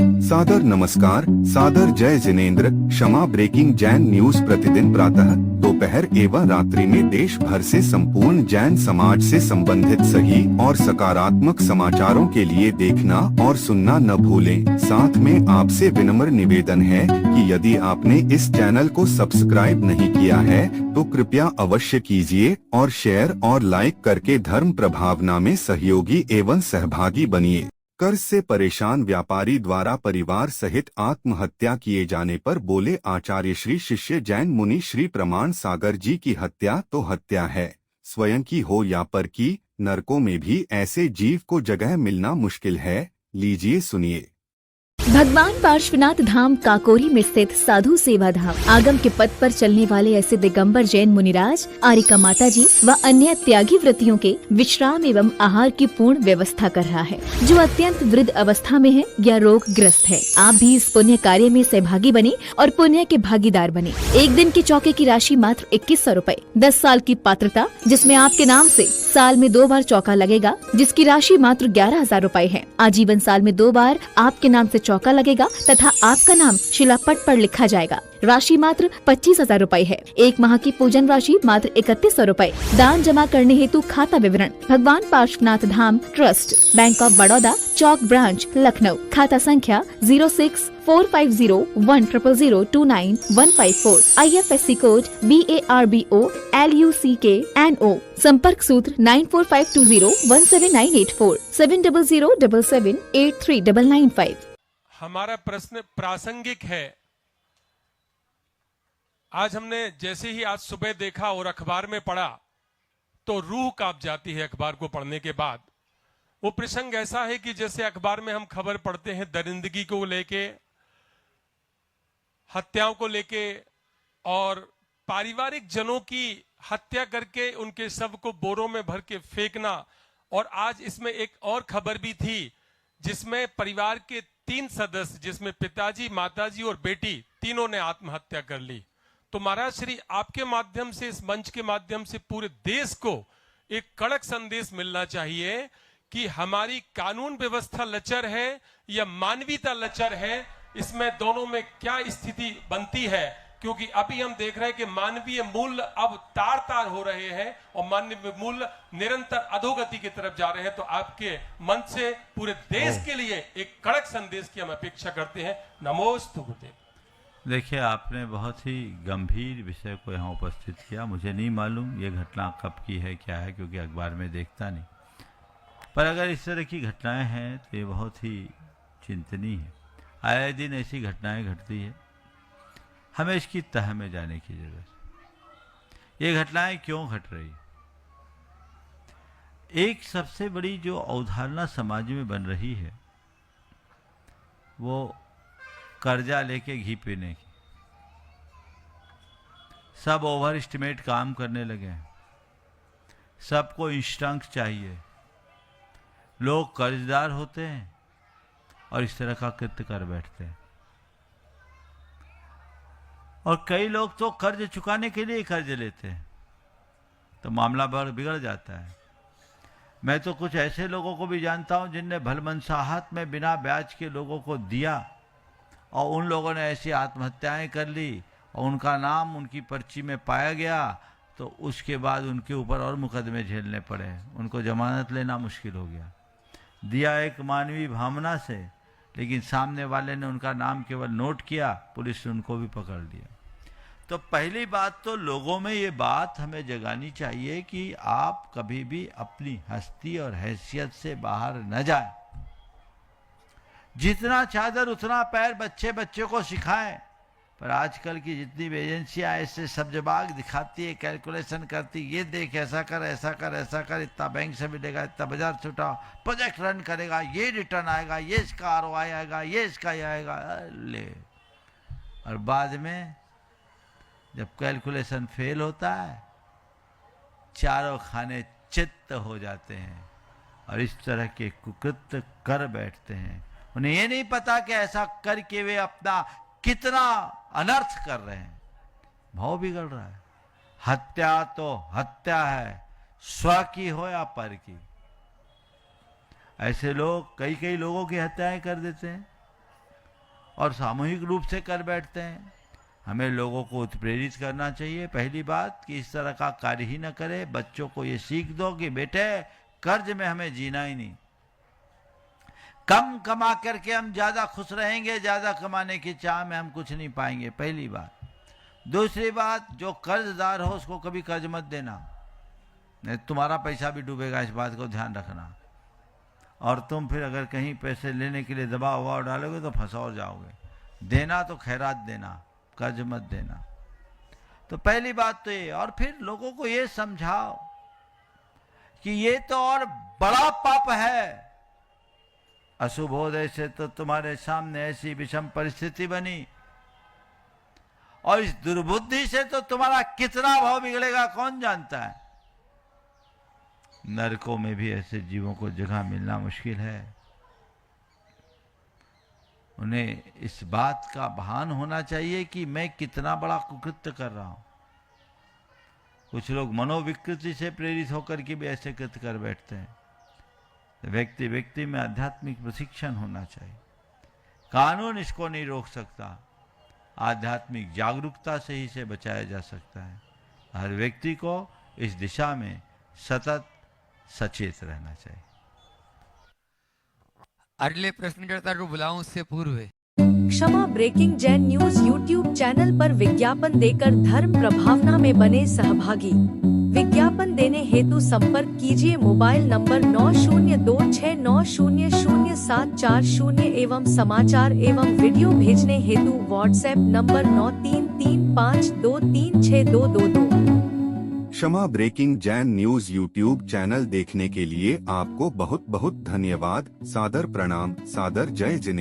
सादर नमस्कार, सादर जय जिनेंद्र। क्षमा ब्रेकिंग जैन न्यूज प्रतिदिन प्रातः, दोपहर एवं रात्रि में देश भर से संपूर्ण जैन समाज से संबंधित सही और सकारात्मक समाचारों के लिए देखना और सुनना न भूलें। साथ में आपसे विनम्र निवेदन है कि यदि आपने इस चैनल को सब्सक्राइब नहीं किया है तो कृपया अवश्य कीजिए और शेयर और लाइक करके धर्म प्रभावना में सहयोगी एवं सहभागी बनिए। कर्ज से परेशान व्यापारी द्वारा परिवार सहित आत्महत्या किए जाने पर बोले आचार्य श्री शिष्य जैन मुनि श्री प्रमाण सागर जी की हत्या तो हत्या है, स्वयं की हो या पर की, नरकों में भी ऐसे जीव को जगह मिलना मुश्किल है। लीजिए सुनिए। भगवान पार्श्वनाथ धाम काकोरी में स्थित साधु सेवा धाम आगम के पथ पर चलने वाले ऐसे दिगंबर जैन मुनिराज, आरिका माता जी व अन्य त्यागी व्रतियों के विश्राम एवं आहार की पूर्ण व्यवस्था कर रहा है, जो अत्यंत वृद्ध अवस्था में है या रोग ग्रस्त है। आप भी इस पुण्य कार्य में सहभागी बने और पुण्य के भागीदार बने। एक दिन के चौके की राशि मात्र 2100 रूपए, 10 साल की पात्रता जिसमें आपके नाम से साल में 2 बार चौका लगेगा, जिसकी राशि मात्र 11,000 रूपए है। आजीवन साल में 2 बार आपके नाम से चौका लगेगा तथा आपका नाम शिलापट पर लिखा जाएगा। राशि मात्र 25,000 रूपए है। 1 माह की पूजन राशि मात्र 3100 रूपए। दान जमा करने हेतु खाता विवरण भगवान Parshvanath Dham trust, bank of Baroda, Chowk branch, Lucknow. खाता संख्या 06450100299154। IFSC code BARBO LUCKNO। संपर्क सूत्र 9452017984 7007783995। हमारा प्रश्न प्रासंगिक है। आज हमने जैसे ही आज सुबह देखा और अखबार में पढ़ा तो रूह कांप जाती है अखबार को पढ़ने के बाद। वो प्रसंग ऐसा है कि जैसे अखबार में हम खबर पढ़ते हैं दरिंदगी को लेके, हत्याओं को लेके और पारिवारिक जनों की हत्या करके उनके शव को बोरों में भर के फेंकना। और आज इसमें एक और खबर भी थी जिसमें परिवार के 3 सदस्य, जिसमें पिताजी, माताजी और बेटी, तीनों ने आत्महत्या कर ली। तो महाराज श्री आपके माध्यम से, इस मंच के माध्यम से पूरे देश को एक कड़क संदेश मिलना चाहिए कि हमारी कानून व्यवस्था लचर है या मानवीयता लचर है, इसमें दोनों में क्या स्थिति बनती है। क्योंकि अभी हम देख रहे हैं कि मानवीय मूल्य अब तार तार हो रहे हैं और मानवीय मूल्य निरंतर अधोगति की तरफ जा रहे हैं। तो आपके मंच से पूरे देश के लिए एक कड़क संदेश की हम अपेक्षा करते हैं। नमोस्तु गुरुदेव। देखिए, आपने बहुत ही गंभीर विषय को यहाँ उपस्थित किया। मुझे नहीं मालूम ये घटना कब की है, क्या है, क्योंकि अखबार में देखता नहीं। पर अगर इस तरह की घटनाएं हैं तो ये बहुत ही चिंतनीय है। आए दिन ऐसी घटनाएं घटती है, हमें इसकी तह में जाने की जरूरत है। ये घटनाएं क्यों घट रही? एक सबसे बड़ी जो अवधारणा समाज में बन रही है वो कर्जा लेके घी पीने की। सब ओवर एस्टिमेट काम करने लगे हैं, सबको इंस्टेंट चाहिए, लोग कर्जदार होते हैं और इस तरह का कृत्य कर बैठते हैं। और कई लोग तो कर्ज चुकाने के लिए कर्ज लेते हैं, तो मामला बिगड़ जाता है। मैं तो कुछ ऐसे लोगों को भी जानता हूं जिनने भलमनसाहत में बिना ब्याज के लोगों को दिया और उन लोगों ने ऐसी आत्महत्याएं कर ली और उनका नाम उनकी पर्ची में पाया गया तो उसके बाद उनके ऊपर और मुकदमे झेलने पड़े, उनको जमानत लेना मुश्किल हो गया। दिया एक मानवीय भावना से, लेकिन सामने वाले ने उनका नाम केवल नोट किया, पुलिस ने उनको भी पकड़ लिया। तो पहली बात तो लोगों में ये बात हमें जगानी चाहिए कि आप कभी भी अपनी हस्ती और हैसियत से बाहर न जाएं। जितना चादर उतना पैर बच्चे बच्चे को सिखाएं। पर आजकल की जितनी एजेंसियां ऐसे सब्जबाग दिखाती है, कैलकुलेशन करती, ये देख ऐसा कर ऐसा कर ऐसा कर, इतना बैंक से मिलेगा, इतना बाजार छुटा, प्रोजेक्ट रन करेगा, ये रिटर्न आएगा, ये इसका आरओआई आएगा, ये इसका ये आएगा, ले। और बाद में जब कैलकुलेशन फेल होता है, चारों खाने चित्त हो जाते हैं और इस तरह के कुकृत्य कर बैठते हैं। उन्हें ये नहीं पता कि ऐसा करके वे अपना कितना अनर्थ कर रहे हैं। भाव बिगड़ रहा है। हत्या तो हत्या है, स्व की हो या पर की। ऐसे लोग कई कई लोगों की हत्याएं कर देते हैं। और सामूहिक रूप से कर बैठते हैं। हमें लोगों को उत्प्रेरित करना चाहिए, पहली बात कि इस तरह का कार्य ही न करे। बच्चों को ये सीख दो कि बेटे कर्ज में हमें जीना ही नहीं, कम कमा करके हम ज्यादा खुश रहेंगे, ज्यादा कमाने की चाह में हम कुछ नहीं पाएंगे, पहली बात। दूसरी बात, जो कर्जदार हो उसको कभी कर्ज मत देना, नहीं तुम्हारा पैसा भी डूबेगा, इस बात को ध्यान रखना। और तुम फिर अगर कहीं पैसे लेने के लिए दबाव वबाव डालोगे तो फंसा जाओगे। देना तो खैरात देना, कर्ज मत देना। तो पहली बात तो ये। और फिर लोगों को ये समझाओ कि ये तो और बड़ा पाप है। अशुभोदय से तो तुम्हारे सामने ऐसी विषम परिस्थिति बनी, और इस दुर्बुद्धि से तो तुम्हारा कितना भाव बिगड़ेगा कौन जानता है। नरकों में भी ऐसे जीवों को जगह मिलना मुश्किल है। उन्हें इस बात का भान होना चाहिए कि मैं कितना बड़ा कुकृत्य कर रहा हूं। कुछ लोग मनोविकृति से प्रेरित होकर के भी ऐसे कृत्य कर बैठते हैं। तो व्यक्ति व्यक्ति में आध्यात्मिक प्रशिक्षण होना चाहिए। कानून इसको नहीं रोक सकता, आध्यात्मिक जागरूकता से ही इसे बचाया जा सकता है। हर व्यक्ति को इस दिशा में सतत सचेत रहना चाहिए। अगले प्रश्नकर्ता को बुलाऊं उससे पूर्व क्षमा breaking Jain news YouTube channel पर विज्ञापन देकर धर्म प्रभावना में बने सहभागी। विज्ञापन देने हेतु संपर्क कीजिए मोबाइल नंबर 9026900740 एवं समाचार एवं वीडियो भेजने हेतु व्हाट्सएप नंबर 9335236222। क्षमा breaking Jain news YouTube channel देखने के लिए आपको बहुत बहुत धन्यवाद। सादर प्रणाम, सादर जय जिनेंद्र।